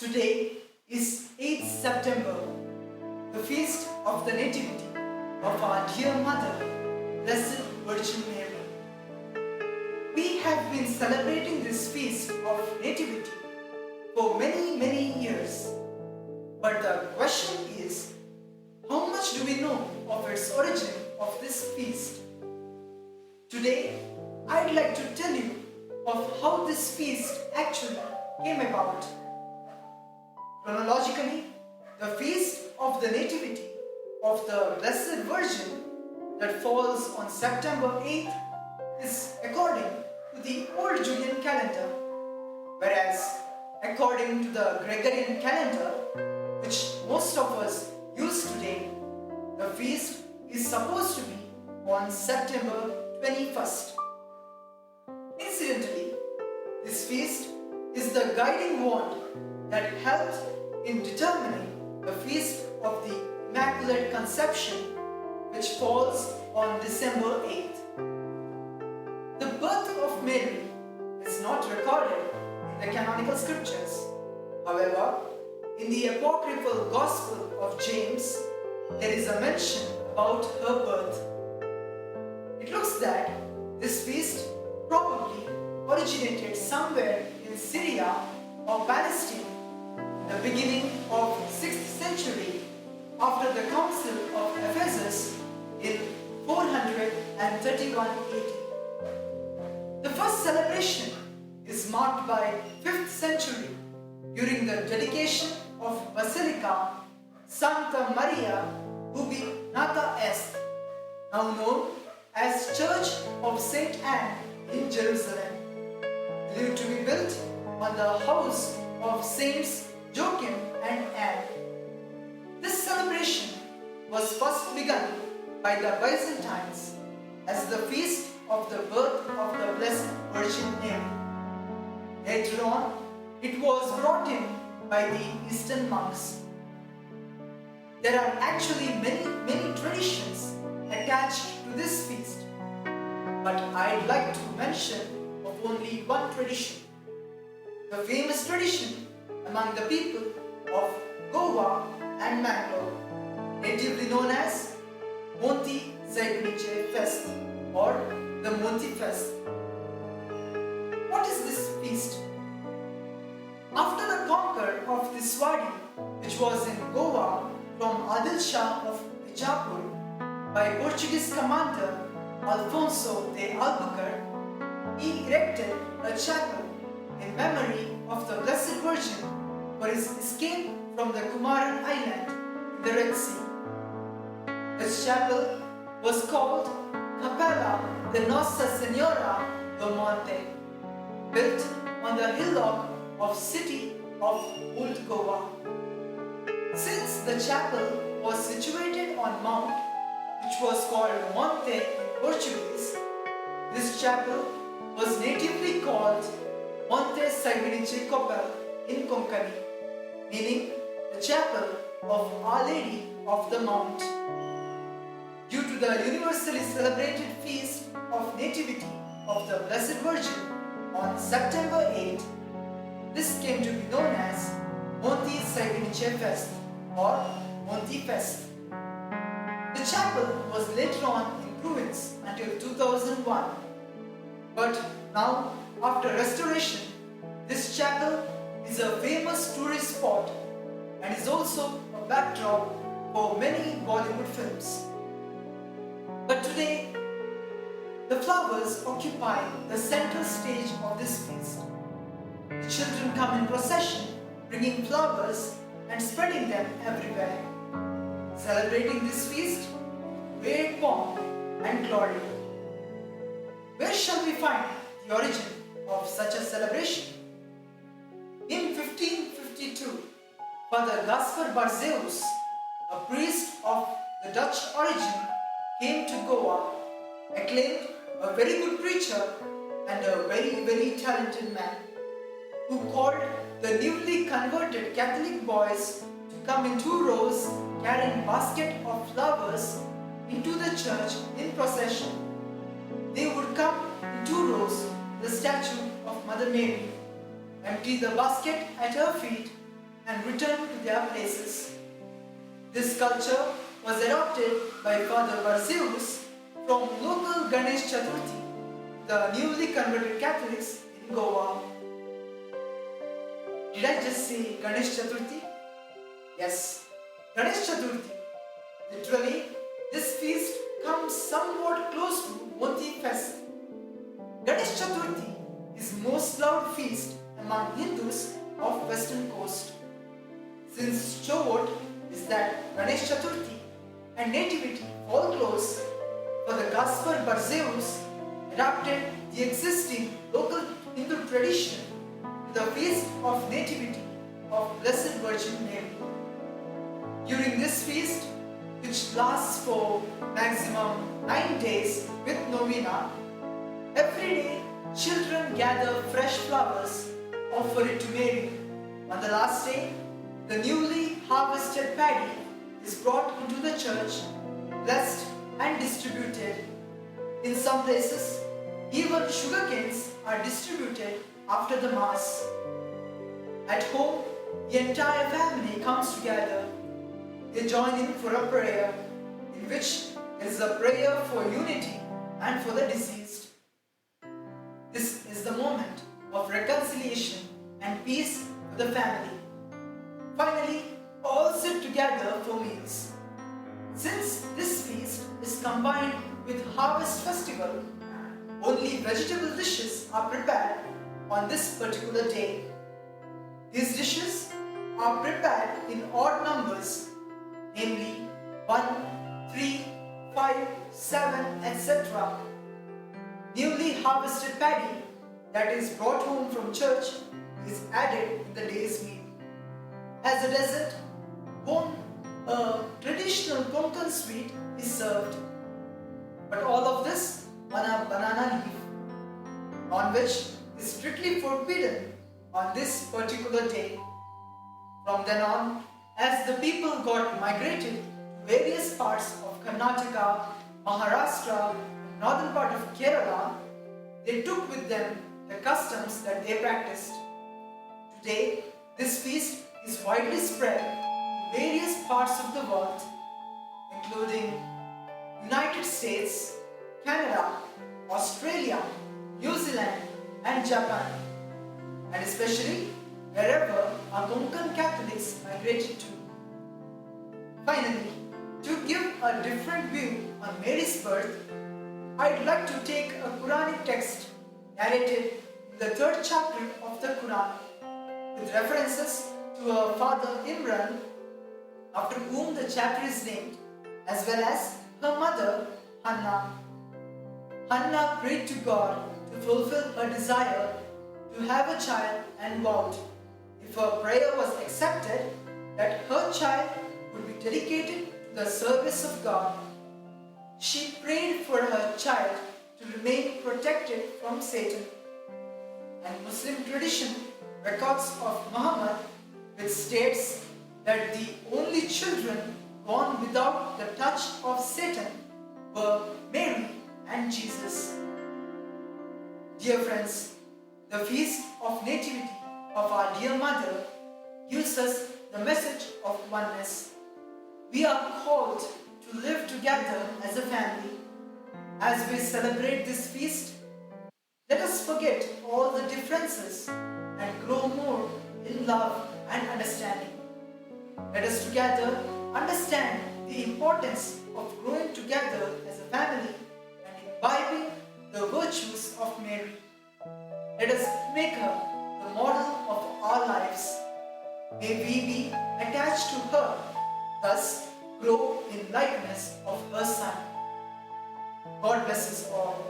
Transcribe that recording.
Today is 8th September, the feast of the Nativity of our dear Mother, Blessed Virgin Mary. We have been celebrating this feast of Nativity for many years. But the question is, how much do we know of its origin of this feast? Today, I'd like to tell you of how this feast actually came about. Chronologically, the feast of the Nativity of the Blessed Virgin that falls on September 8th is according to the old Julian calendar, whereas according to the Gregorian calendar, which most of us use today, the feast is supposed to be on September 21st. Incidentally, this feast is the guiding wand that helped in determining the feast of the Immaculate Conception, which falls on December 8th. The birth of Mary is not recorded in the canonical scriptures. However, in the apocryphal Gospel of James, there is a mention about her birth. It looks that this feast probably originated somewhere in Syria or Palestine in the beginning of 6th century after the Council of Ephesus in 431 AD. The first celebration is marked by 5th century during the dedication of Basilica Santa Maria Ubi-Nata Est, now known as Church of Saint Anne in Jerusalem, believed to be built on the house of Saints Joachim and Anne. This celebration was first begun by the Byzantines as the feast of the birth of the Blessed Virgin Mary. Later on, it was brought in by the Eastern monks. There are actually many traditions attached to this feast, but I'd like to mention of only one tradition. The famous tradition among the people of Goa and Mangalore, natively known as Monti Saigniche Fest or the Monti Fest. What is this feast? After the conquer of this wadi, which was in Goa from Adil Shah of Bijapur by Portuguese commander Alfonso de Albuquerque, he erected a chapel in memory of the Blessed Virgin for his escape from the Kumaran Island in the Red Sea. This chapel was called Capella de Nossa Senhora do Monte, built on the hillock of city of Old Goa. Since the chapel was situated on mount, which was called Monte in Portuguese, this chapel was natively called Monte Saigniche Copel in Konkani, meaning the chapel of Our Lady of the Mount. Due to the universally celebrated feast of Nativity of the Blessed Virgin on September 8th, this came to be known as Monti Saigniche Fest or Monti Fest. The chapel was later on in ruins until 2001, but now after restoration, this chapel is a famous tourist spot and is also a backdrop for many Bollywood films. But today, the flowers occupy the central stage of this feast. The children come in procession, bringing flowers and spreading them everywhere, celebrating this feast with great pomp and glory. Where shall we find the origin of such a celebration? In 1552, Father Gaspar Barzeus, a priest of the Dutch origin, came to Goa, acclaimed a very good preacher and a very talented man, who called the newly converted Catholic boys to come in 2 rows carrying basket of flowers into the church in procession. They would come in 2 rows to the statue of Mother Mary, empty the basket at her feet and return to their places. This culture was adopted by Father Barzeus from local Ganesh Chaturthi, the newly converted Catholics in Goa. Did I just say Ganesh Chaturthi? Yes, Ganesh Chaturthi. Literally, this feast comes somewhat close to Moti Fest. Ganesh Chaturthi is most loved feast among Hindus of Western Coast. Since Chovot is that Ganesh Chaturthi and Nativity fall close, Father Gaspar Barzeus adapted the existing local Hindu tradition to the feast of Nativity of Blessed Virgin Mary. During this feast, which lasts for maximum 9 days with novena, every day children gather fresh flowers, offer it to Mary. On the last day, the newly harvested paddy is brought into the church, blessed and distributed. In some places, even sugarcanes are distributed after the Mass. At home, the entire family comes together. They join in for a prayer, in which there is a prayer for unity and for the deceased. This is the moment of reconciliation and peace for the family. Finally, all sit together for meals. Since this feast is combined with Harvest Festival, only vegetable dishes are prepared on this particular day. These dishes are prepared in odd numbers, namely 1, 3, 5, 7, etc. Newly harvested paddy that is brought home from church is added in the day's meal. As a dessert, home a traditional Konkan sweet is served. But all of this on a banana leaf. Non-veg is strictly forbidden on this particular day. From then on, as the people got migrated to various parts of Karnataka, Maharashtra, and northern part of Kerala, they took with them the customs that they practiced. Today, this feast is widely spread in various parts of the world, including United States, Canada, Australia, New Zealand, and Japan, and especially wherever our Konkan Catholics migrated to. Finally, to give a different view on Mary's birth, I'd like to take a Quranic text narrated in the 3rd chapter of the Quran, with references to her father Imran, after whom the chapter is named, as well as her mother Hannah. Hannah prayed to God to fulfill her desire to have a child and vowed, if her prayer was accepted, that her child would be dedicated to the service of God. She prayed for her child to remain protected from Satan. And Muslim tradition records of Muhammad, which states that the only children born without the touch of Satan were Mary and Jesus. Dear friends, the feast of Nativity of our dear Mother gives us the message of oneness. We are called to live together as a family. As we celebrate this feast, let us forget all the differences and grow more in love and understanding. Let us together understand the importance of growing together as a family and imbibing the virtues of Mary. Let us make her the model of our lives. May we be attached to her, thus grow in likeness of her Son. God bless us all.